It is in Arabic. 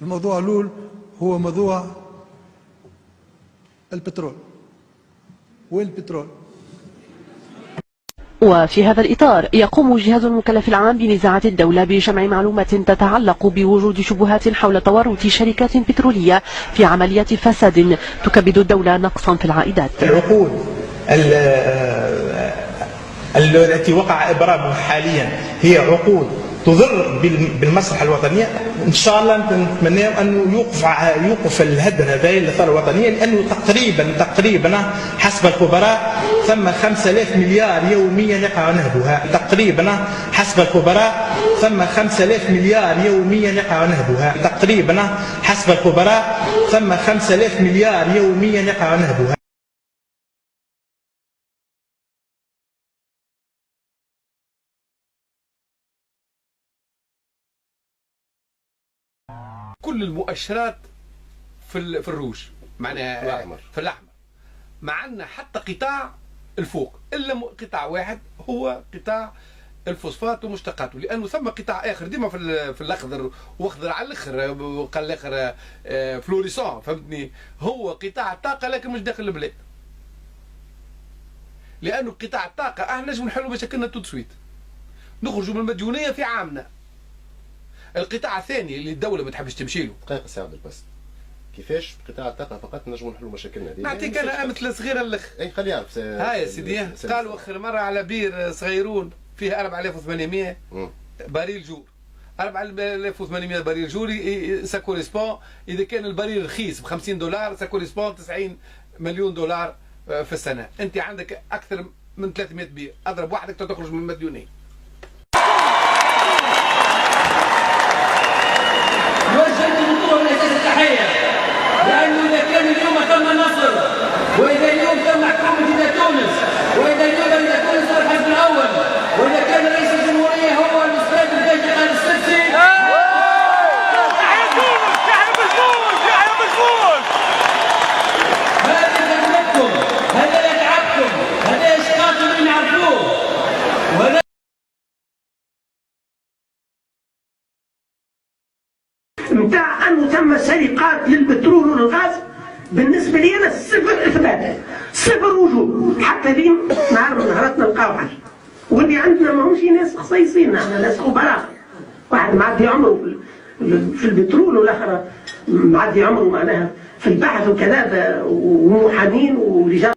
الموضوع الأول هو موضوع البترول. وين البترول؟ وفي هذا الإطار يقوم جهاز المكلف العام بنزاعات الدولة بجمع معلومات تتعلق بوجود شبهات حول تورط شركات بترولية في عمليات فساد تكبد الدولة نقصا في العائدات. العقود التي وقع إبرامها حاليا هي عقود تضر بالمصلحة الوطنية. إن شاء الله نتمنى أنه يوقف الهدر هذا للثروة الوطنية، لأنه تقريبا حسب الخبراء ثم 5000 مليار يوميا يقع نهبها. تقريبا حسب الخبراء ثم 5000 مليار يوميا يقع نهبها. تقريبا حسب الخبراء ثم 5000 مليار يوميا يقع نهبها. كل المؤشرات في الروج، معناها في الأحمر، مع أن حتى قطاع الفوق إلا قطاع واحد هو قطاع الفوسفات ومشتقاته، لأنه ثم قطاع آخر ديما في الأخضر وأخضر على الآخر، وقال الآخر فلوريسون، فهمتني، هو قطاع الطاقة لكن مش داخل البلاد. لأنه قطاع الطاقة احنا نجم نحلوا مشاكلنا تو سويت، نخرجوا من المديونية في عامنا. القطاع الثاني اللي الدولة ما تحبش تمشي له. دقيقة سي عبد بس كيفاش قطاع الطاقة فقط نجموا نحلوا مشاكلنا هذه؟ نعطيك أنا أمثلة صغيرة للأخ. أي خلي يعرف. هاي يا سيدي، قالوا آخر مرة على بير صغيرون فيها 4800 بريل جور. 4800 بريل جور ساكوريسبون، إذا كان البريل رخيص ب $50 ساكوريسبون 90 مليون دولار في السنة. أنت عندك أكثر من 300 بير، أضرب واحدك تخرج من المديونية. لأنه إذا كان اليوم تم النصر، وإذا اليوم تم حكومة تونس، وإذا اليوم تونس صار الحزب الأول، وإذا كان رئيس الجمهورية هو الأستاذ الجيش قال السدسي، تحيا تونس، تحيا بالفوز، تحيا بالفوز. هذا خدمتكم، هذا يتعبكم، هذا إشقاطكم اللي نعرفوه. متاع انه تم سرقات للبترول والغاز، بالنسبه لي انا صفر اثبات، صفر وجود، حتى اليوم نهار من نهارات نلقاو حاجه. واللي عندنا ماهوش ناس خصيصين، احنا ناس خبراء، واحد معدي عمره في البترول والاخر معدي عمره معناها في البحث وكذا، ومحامين ورجال